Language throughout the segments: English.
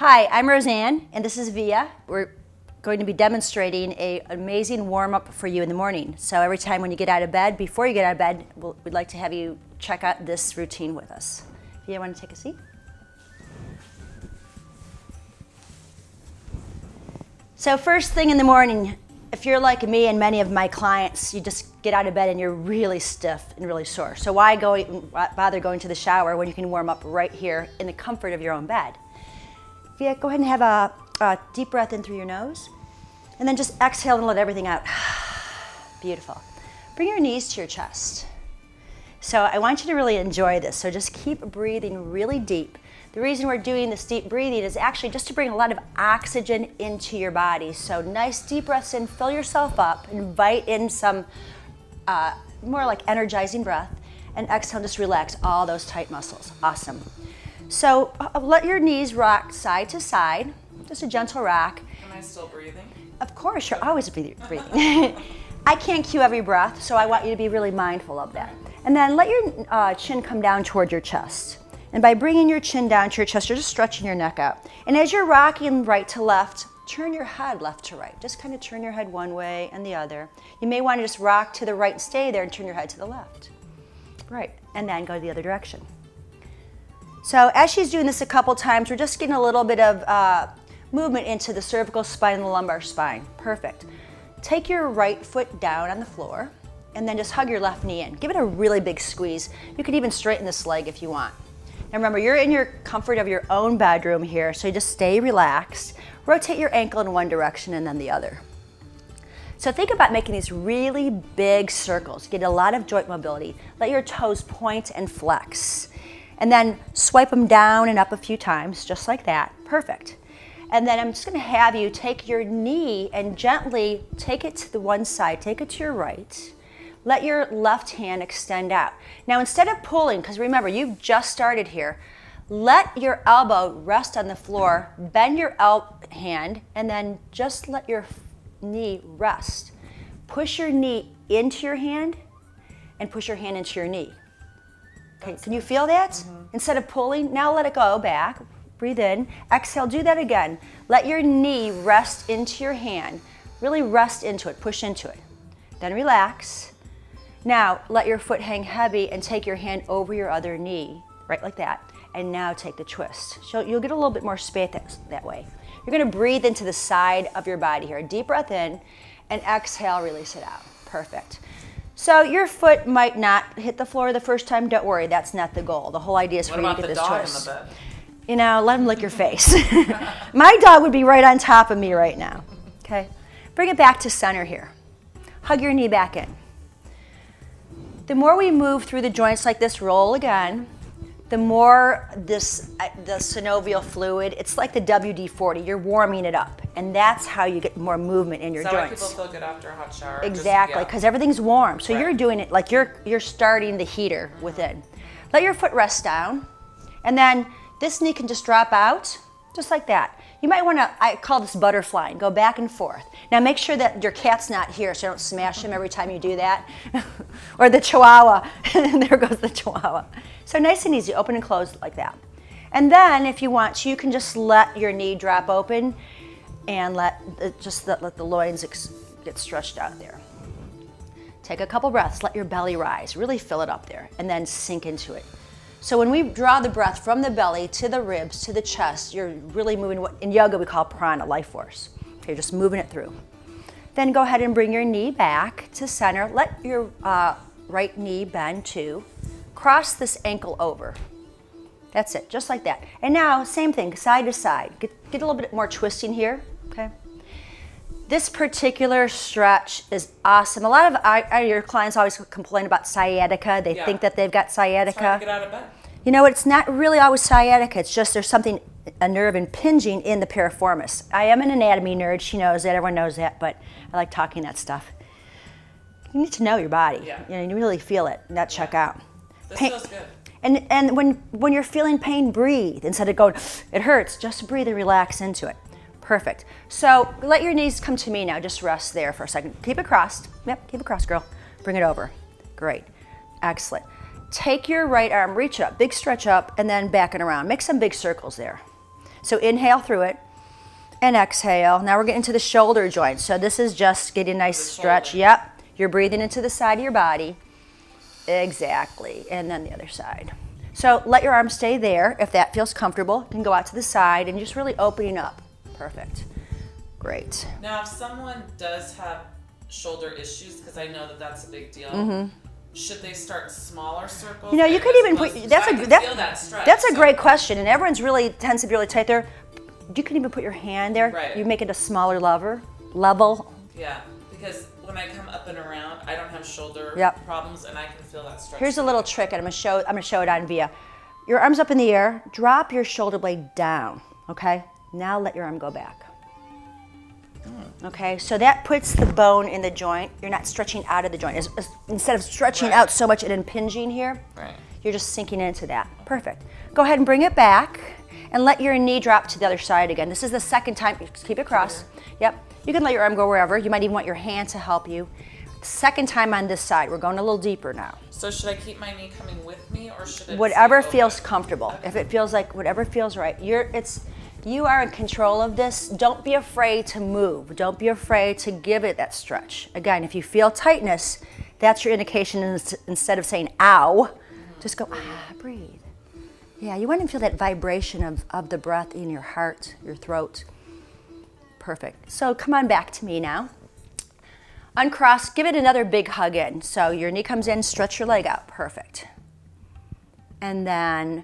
Hi, I'm Roseanne, and this is Via. We're going to be demonstrating an amazing warm-up for you in the morning. So every time when you get out of bed, before you get out of bed, we'd like to have you check out this routine with us. Via, want to take a seat? So first thing in the morning, if you're like me and many of my clients, you just get out of bed and you're really stiff and really sore. So why bother going to the shower when you can warm up right here in the comfort of your own bed? Via, go ahead and have a deep breath in through your nose, and then just exhale and let everything out. Beautiful. Bring your knees to your chest. So I want you to really enjoy this, so just keep breathing really deep. The reason we're doing this deep breathing is actually just to bring a lot of oxygen into your body. So nice deep breaths in, fill yourself up, invite in some more like energizing breath, and exhale, just relax all those tight muscles. Awesome. So let your knees rock side to side, just a gentle rock. Am I still breathing? Of course, you're always breathing. I can't cue every breath, so I want you to be really mindful of that. And then let your chin come down toward your chest. And by bringing your chin down to your chest, you're just stretching your neck out. And as you're rocking right to left, turn your head left to right. Just kind of turn your head one way and the other. You may want to just rock to the right and stay there and turn your head to the left. Right, and then go the other direction. So as she's doing this a couple times, we're just getting a little bit of movement into the cervical spine and the lumbar spine. Perfect. Take your right foot down on the floor and then just hug your left knee in. Give it a really big squeeze. You could even straighten this leg if you want. And remember, you're in your comfort of your own bedroom here, so you just stay relaxed. Rotate your ankle in one direction and then the other. So think about making these really big circles. Get a lot of joint mobility. Let your toes point and flex. And then swipe them down and up a few times, just like that. Perfect. And then I'm just going to have you take your knee and gently take it to the one side, take it to your right. Let your left hand extend out. Now instead of pulling, because remember, you've just started here, let your elbow rest on the floor, bend your hand, and then just let your knee rest. Push your knee into your hand and push your hand into your knee. Okay, can you feel that? Mm-hmm. Instead of pulling, now let it go back. Breathe in, exhale, do that again. Let your knee rest into your hand. Really rest into it, push into it. Then relax. Now let your foot hang heavy and take your hand over your other knee, right like that. And now take the twist. So you'll get a little bit more space that way. You're gonna breathe into the side of your body here. Deep breath in and exhale, release it out. Perfect. So your foot might not hit the floor the first time, don't worry, that's not the goal. The whole idea is for you to get this twist. What about the dog in the bed? You know, let him lick your face. My dog would be right on top of me right now, okay? Bring it back to center here. Hug your knee back in. The more we move through the joints like this, roll again, the more the synovial fluid, it's like the WD-40, you're warming it up. And that's how you get more movement in your joints. Is that why people feel good after a hot shower? Exactly, because everything's warm. So you're doing it like you're starting the heater within. Let your foot rest down, and then this knee can just drop out, just like that. You might want to, I call this butterflying, go back and forth. Now make sure that your cat's not here so you don't smash him every time you do that. Or the chihuahua, there goes the chihuahua. So nice and easy, open and close like that. And then if you want to, you can just let your knee drop open and let the loins get stretched out there. Take a couple breaths, let your belly rise, really fill it up there, and then sink into it. So when we draw the breath from the belly to the ribs to the chest, you're really moving what in yoga we call prana, life force. Okay, you're just moving it through. Then go ahead and bring your knee back to center. Let your right knee bend too. Cross this ankle over. That's it, just like that. And now, same thing, side to side. Get a little bit more twisting here, okay? This particular stretch is awesome. A lot of your clients always complain about sciatica. They think that they've got sciatica. It's hard to get out of bed. You know, it's not really always sciatica. It's just there's something, a nerve impinging in the piriformis. I am an anatomy nerd. She knows that. Everyone knows that. But I like talking that stuff. You need to know your body. Yeah. You know, you really feel it, and that check out. This feels good. And when you're feeling pain, breathe. Instead of going, it hurts, just breathe and relax into it. Perfect. So let your knees come to me now. Just rest there for a second. Keep it crossed. Yep, keep it crossed, girl. Bring it over. Great. Excellent. Take your right arm, reach it up, big stretch up, and then back and around. Make some big circles there. So inhale through it and exhale. Now we're getting to the shoulder joint. So this is just getting a nice stretch. shoulder. Yep. You're breathing into the side of your body. Exactly. And then the other side. So let your arms stay there. If that feels comfortable, you can go out to the side and just really opening up. Perfect. Great. Now, if someone does have shoulder issues, because I know that that's a big deal, should they start smaller circles? You know, you could even put, feel that stretch. that's a so- great question, and everyone's really tends to be really tight there. You can even put your hand there. Right. You make it a smaller level. Yeah, because when I come up and around, I don't have shoulder Yep. problems, and I can feel that stretch. Here's a little trick, and I'm gonna show it on Via. Your arms up in the air, drop your shoulder blade down, okay? Now let your arm go back. Okay, so that puts the bone in the joint. You're not stretching out of the joint. Instead of stretching Right. out so much and impinging here, Right. you're just sinking into that. Perfect. Go ahead and bring it back and let your knee drop to the other side again. This is the second time. Keep it crossed. Yep. You can let your arm go wherever. You might even want your hand to help you. Second time on this side. We're going a little deeper now. So should I keep my knee coming with me, or should it Whatever stay feels open? comfortable. Okay. If it feels like whatever feels right. You are in control of this. Don't be afraid to move. Don't be afraid to give it that stretch. Again, if you feel tightness, that's your indication. Instead of saying ow, just go breathe. Yeah, you want to feel that vibration of the breath in your heart, your throat. Perfect. So come on back to me now. Uncross, give it another big hug in. So your knee comes in, stretch your leg out. Perfect. And then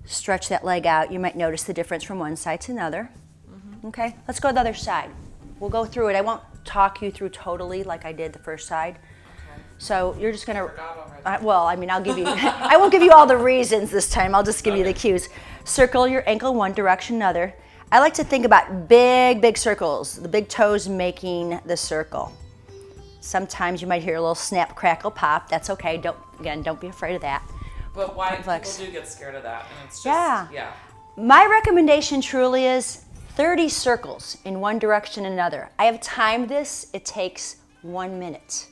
stretch that leg out. You might notice the difference from one side to another. Okay, let's go to the other side. We'll go through it. I won't talk you through totally like I did the first side. Okay. So you're just gonna, Forgot already. I'll give you, I won't give you all the reasons this time. I'll just give you the Okay. cues. Circle your ankle one direction, another. I like to think about big circles, the big toes making the circle. Sometimes you might hear a little snap, crackle, pop. That's okay. Don't be afraid of that. But why Complex. people do get scared of that, and it's just Yeah. My recommendation truly is 30 circles in one direction and another. I have timed this. It takes 1 minute.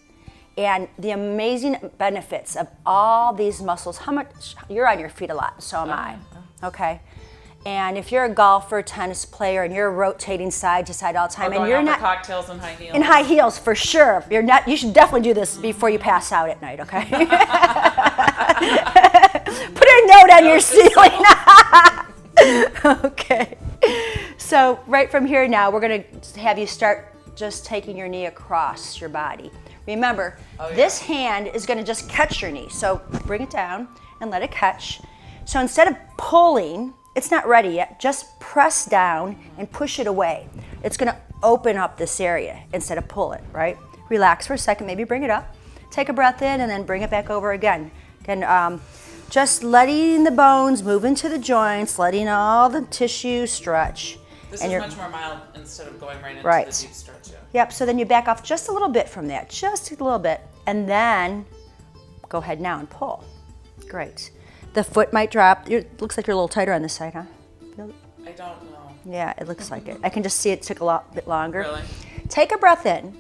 And the amazing benefits of all these muscles, you're on your feet a lot, so am I, okay? And if you're a golfer, tennis player, and you're rotating side to side all the time, Or and going you're out not for cocktails and high heels. in high heels for sure, you should definitely do this before you pass out at night, okay? Put a note on your ceiling. Okay. So right from here now, we're gonna have you start just taking your knee across your body. Remember, this hand is gonna just catch your knee. So bring it down and let it catch. So instead of pulling, it's not ready yet, just press down and push it away. It's gonna open up this area instead of pull it, right? Relax for a second, maybe bring it up. Take a breath in and then bring it back over again. Again, just letting the bones move into the joints, letting all the tissue stretch. This and is you're- much more mild instead of going right into Right. the deep stretch. Yeah. Yep, so then you back off just a little bit from that, just a little bit, and then go ahead now and pull. Great. The foot might drop. It looks like you're a little tighter on this side, huh? I don't know. Yeah, it looks like it. I can just see it took a bit longer. Really? Take a breath in.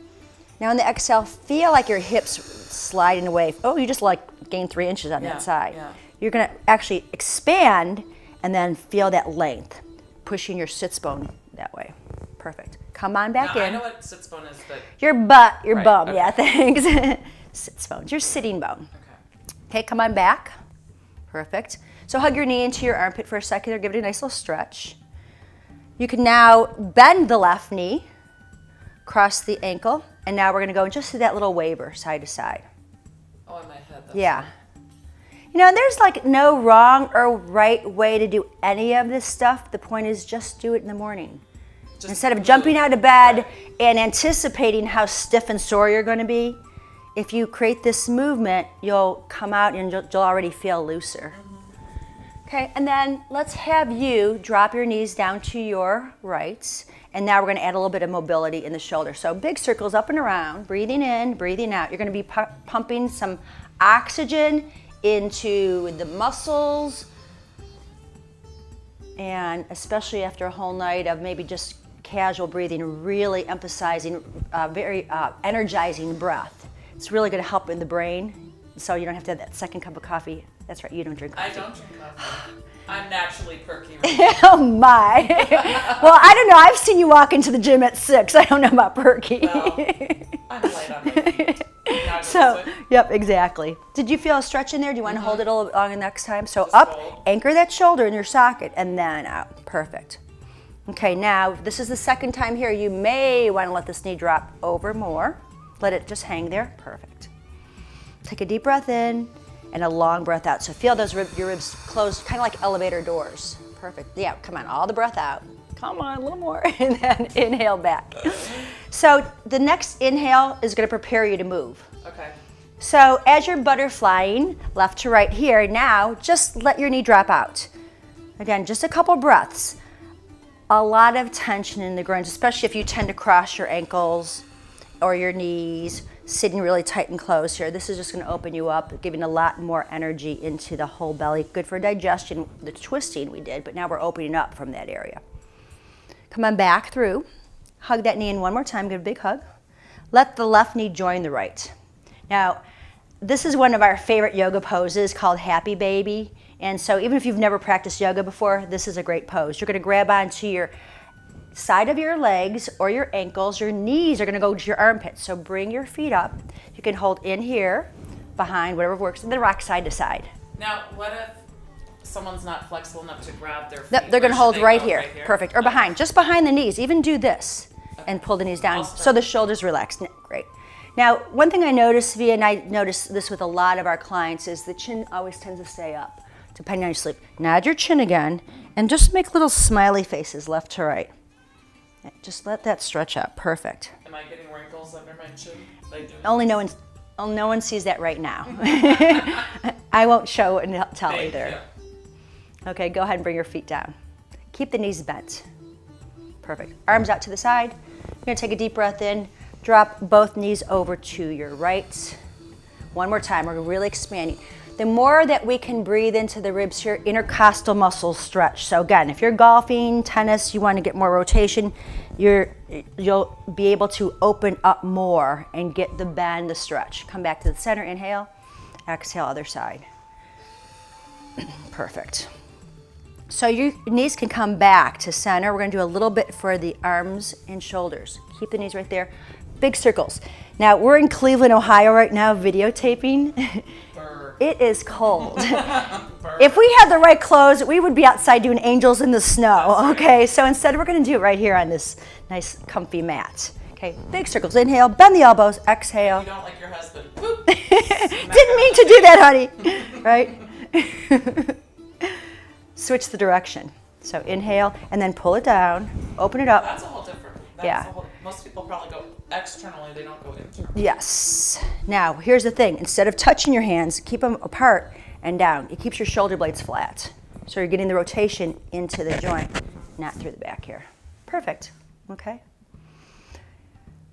Now on the exhale, feel like your hips sliding away. Oh, you just gained 3 inches on Yeah, that side. yeah. You're gonna actually expand and then feel that length, pushing your sits bone that way. Perfect. Come on back Now, I in. know what sits bone is, but Your butt, your Right, bum, okay. yeah, thanks. Sits bones, your sitting bone. okay. Okay, come on back. Perfect. So hug your knee into your armpit for a second or give it a nice little stretch. You can now bend the left knee, cross the ankle, and now we're gonna go just to that little waver, side to side. Oh, in my head. That's Yeah. You know, and there's no wrong or right way to do any of this stuff. The point is just do it in the morning. Just Instead of move. jumping out of bed Right. and anticipating how stiff and sore you're going to be, if you create this movement, you'll come out and you'll already feel looser. Okay, and then let's have you drop your knees down to your rights. And now we're going to add a little bit of mobility in the shoulder. So big circles up and around, breathing in, breathing out. You're going to be pumping some oxygen into the muscles, and especially after a whole night of maybe just casual breathing, really emphasizing very energizing breath. It's really going to help in the brain so you don't have to have that second cup of coffee. That's right, you don't drink coffee. I don't drink coffee. I'm naturally perky right now. Oh my. Well, I don't know. I've seen you walk into the gym at 6. I don't know about perky. Well, I'm light on my feet. Now So, just yep, exactly. Did you feel a stretch in there? Do you want to hold it a little longer next time? So Just up, hold. anchor that shoulder in your socket, and then out. Perfect. Okay, now this is the second time here. You may want to let this knee drop over more. Let it just hang there. Perfect. Take a deep breath in and a long breath out. So feel those your ribs close, kind of like elevator doors. Perfect. Yeah, come on, all the breath out. Come on, a little more, and then inhale back. So the next inhale is going to prepare you to move. Okay. So as you're butterflying left to right here, now just let your knee drop out. Again, just a couple breaths. A lot of tension in the groins, especially if you tend to cross your ankles or your knees, sitting really tight and close here. This is just going to open you up, giving a lot more energy into the whole belly. Good for digestion, the twisting we did, but now we're opening up from that area. Come on back through. Hug that knee in one more time. Give a big hug. Let the left knee join the right. Now, this is one of our favorite yoga poses called Happy Baby. And so even if you've never practiced yoga before, this is a great pose. You're going to grab onto your side of your legs or your ankles. Your knees are going to go to your armpits. So bring your feet up. You can hold in here, behind, whatever works, and then rock side to side. Now, what if someone's not flexible enough to grab their feet? Yep, they're Where going to should hold they right go? here. Perfect. Or behind, just behind the knees. Even do this and pull the knees down I'll so start. the shoulders relax. Great. Now, one thing I noticed, Via, and I notice this with a lot of our clients, is the chin always tends to stay up, depending on your sleep. Nod your chin again, and just make little smiley faces left to right. Just let that stretch out. Perfect. Am I getting wrinkles under my chin? Like doing Only no one sees that right now. I won't show and tell Thank either. you. Okay, go ahead and bring your feet down. Keep the knees bent. Perfect. Arms out to the side. You're gonna take a deep breath in. Drop both knees over to your right. One more time, we're really expanding. The more that we can breathe into the ribs here, intercostal muscles stretch. So again, if you're golfing, tennis, you want to get more rotation, you'll be able to open up more and get the bend, the stretch. Come back to the center, inhale, exhale, other side. Perfect. So your knees can come back to center. We're gonna do a little bit for the arms and shoulders. Keep the knees right there. Big circles. Now we're in Cleveland, Ohio right now, videotaping. Burr. It is cold. Burr. If we had the right clothes, we would be outside doing angels in the snow, That's okay? So instead, we're gonna do it right here on this nice, comfy mat. Okay, big circles. Inhale, bend the elbows, exhale. You don't like your husband. Boop. Didn't mean to do that, honey, right? Switch the direction. So inhale, and then pull it down, open it up. That's a whole different. That's Yeah. A whole, most people probably go externally. They don't go internally. Yes. Now, here's the thing. Instead of touching your hands, keep them apart and down. It keeps your shoulder blades flat. So you're getting the rotation into the joint, not through the back here. Perfect. Okay.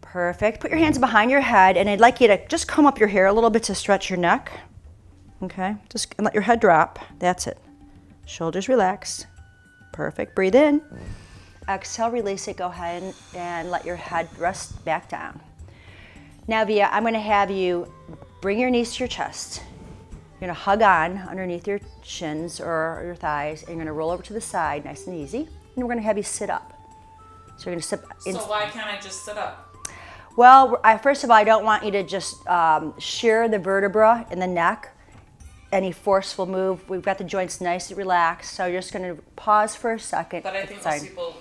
Perfect. Put your hands behind your head, and I'd like you to just comb up your hair a little bit to stretch your neck. Okay. Just let your head drop. That's it. Shoulders relaxed. Perfect. Breathe in. Exhale, release it. Go ahead and let your head rest back down. Now, Via, I'm going to have you bring your knees to your chest. You're going to hug on underneath your shins or your thighs, and you're going to roll over to the side, nice and easy. And we're going to have you sit up. So you're going to sit. So why can't I just sit up? Well, first of all, I don't want you to just shear the vertebra in the neck. Any forceful move. We've got the joints nice and relaxed. So you're just going to pause for a second. But I think Sorry. most people.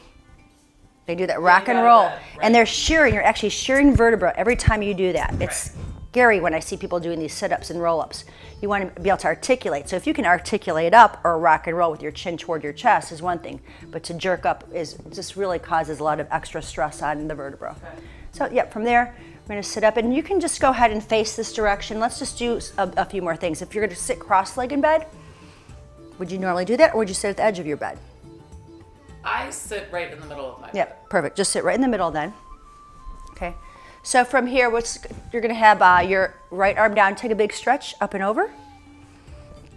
They do that rock and out of roll. bed, right. And they're shearing, you're actually shearing vertebra every time you do that. It's scary when I see people doing these sit-ups and roll-ups. You want to be able to articulate. So if you can articulate up or rock and roll with your chin toward your chest is one thing, but to jerk up just really causes a lot of extra stress on the vertebra. Okay. So yeah, from there, we're going to sit up, and you can just go ahead and face this direction. Let's just do a few more things. If you're going to sit cross-legged in bed, would you normally do that, or would you sit at the edge of your bed? I sit right in the middle of my Yeah, bed. perfect. Just sit right in the middle then. Okay. So from here, you're going to have your right arm down. Take a big stretch up and over.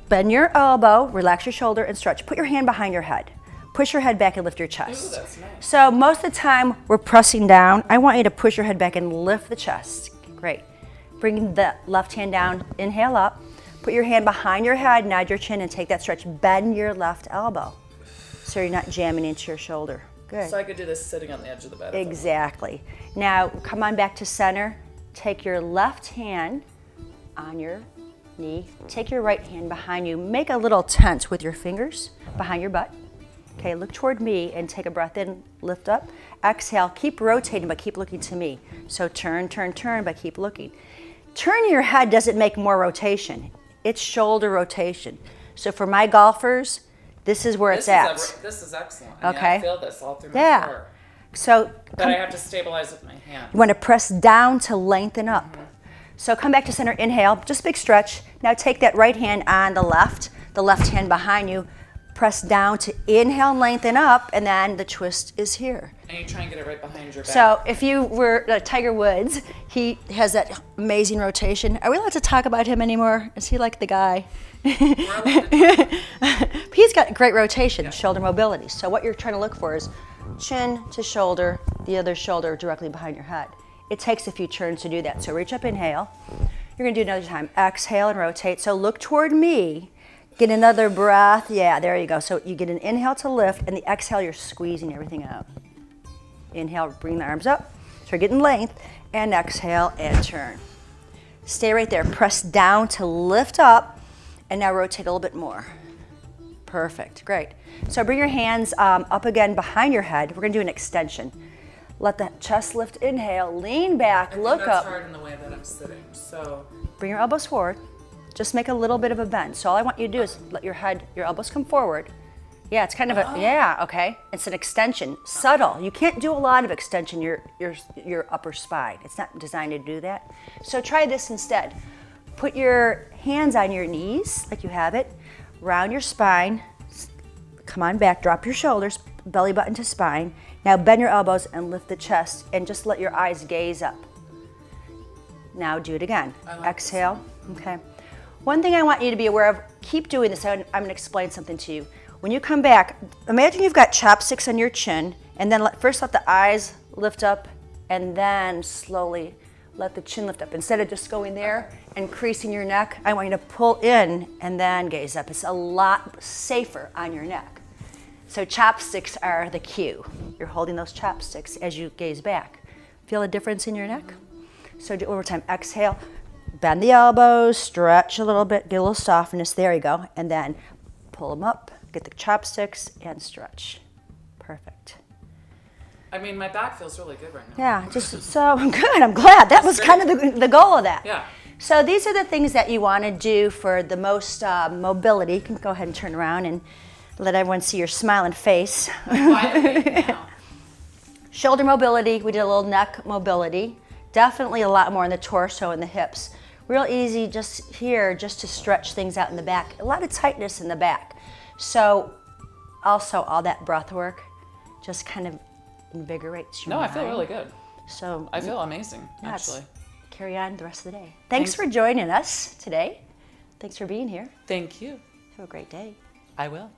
Bend your elbow, relax your shoulder, and stretch. Put your hand behind your head. Push your head back and lift your chest. Ooh, that's nice. So most of the time, we're pressing down. I want you to push your head back and lift the chest. Great. Bring the left hand down, inhale up. Put your hand behind your head, nod your chin, and take that stretch. Bend your left elbow so you're not jamming into your shoulder. Good. So I could do this sitting on the edge of the bed. Exactly. Now come on back to center. Take your left hand on your knee. Take your right hand behind you. Make a little tent with your fingers behind your butt. Okay, look toward me and take a breath in. Lift up. Exhale. Keep rotating, but keep looking to me. So turn, turn, turn, but keep looking. Turning your head doesn't make more rotation. It's shoulder rotation. So for my golfers, this is where it's at. This is excellent. Okay. I feel this all through my core. So But I have to stabilize with my hand. you want to press down to lengthen up. So come back to center, inhale, just big stretch. Now take that right hand on the left hand behind you. Press down to inhale and lengthen up, and then the twist is here. And you try and get it right behind your back. So if you were Tiger Woods, he has that amazing rotation. Are we allowed to talk about him anymore? Is he like the guy? We're allowed to talk. He's got great rotation, shoulder mobility. So what you're trying to look for is chin to shoulder, the other shoulder directly behind your head. It takes a few turns to do that. So reach up, inhale. You're gonna do another time. Exhale and rotate. So look toward me. Get another breath. Yeah, there you go. So you get an inhale to lift, and the exhale, you're squeezing everything out. Inhale, bring the arms up. So you're getting length. And exhale and turn. Stay right there. Press down to lift up, and now rotate a little bit more. Perfect, great. So bring your hands up again behind your head. We're gonna do an extension. Let the chest lift, inhale, lean back, look that's up. hard in the way that I'm sitting. So Bring your elbows forward. Just make a little bit of a bend. So all I want you to do is let your elbows come forward. Yeah, it's kind of okay. It's an extension, subtle. You can't do a lot of extension your upper spine. It's not designed to do that. So try this instead. Put your hands on your knees like you have it. Round your spine. Come on back, drop your shoulders, belly button to spine. Now bend your elbows and lift the chest and just let your eyes gaze up. Now do it again. Exhale. Okay. One thing I want you to be aware of, keep doing this. I'm going to explain something to you. When you come back, imagine you've got chopsticks on your chin, and then first let the eyes lift up, and then slowly let the chin lift up. Instead of just going there and creasing your neck, I want you to pull in and then gaze up. It's a lot safer on your neck. So chopsticks are the cue. You're holding those chopsticks as you gaze back. Feel a difference in your neck? So do it one more time. Exhale. Bend the elbows, stretch a little bit, get a little softness. There you go. And then pull them up, get the chopsticks, and stretch. Perfect. I mean, my back feels really good right now. Yeah, just so good. I'm glad. That was kind of the goal of that. Yeah. So these are the things that you want to do for the most mobility. You can go ahead and turn around and let everyone see your smiling face. Now. Shoulder mobility. We did a little neck mobility. Definitely a lot more in the torso and the hips. Real easy just here, just to stretch things out in the back. A lot of tightness in the back. So also all that breath work just kind of invigorates your mind. I feel really good. So I feel amazing, yes, actually. carry on the rest of the day. Thanks for joining us today. Thanks for being here. Thank you. Have a great day. I will.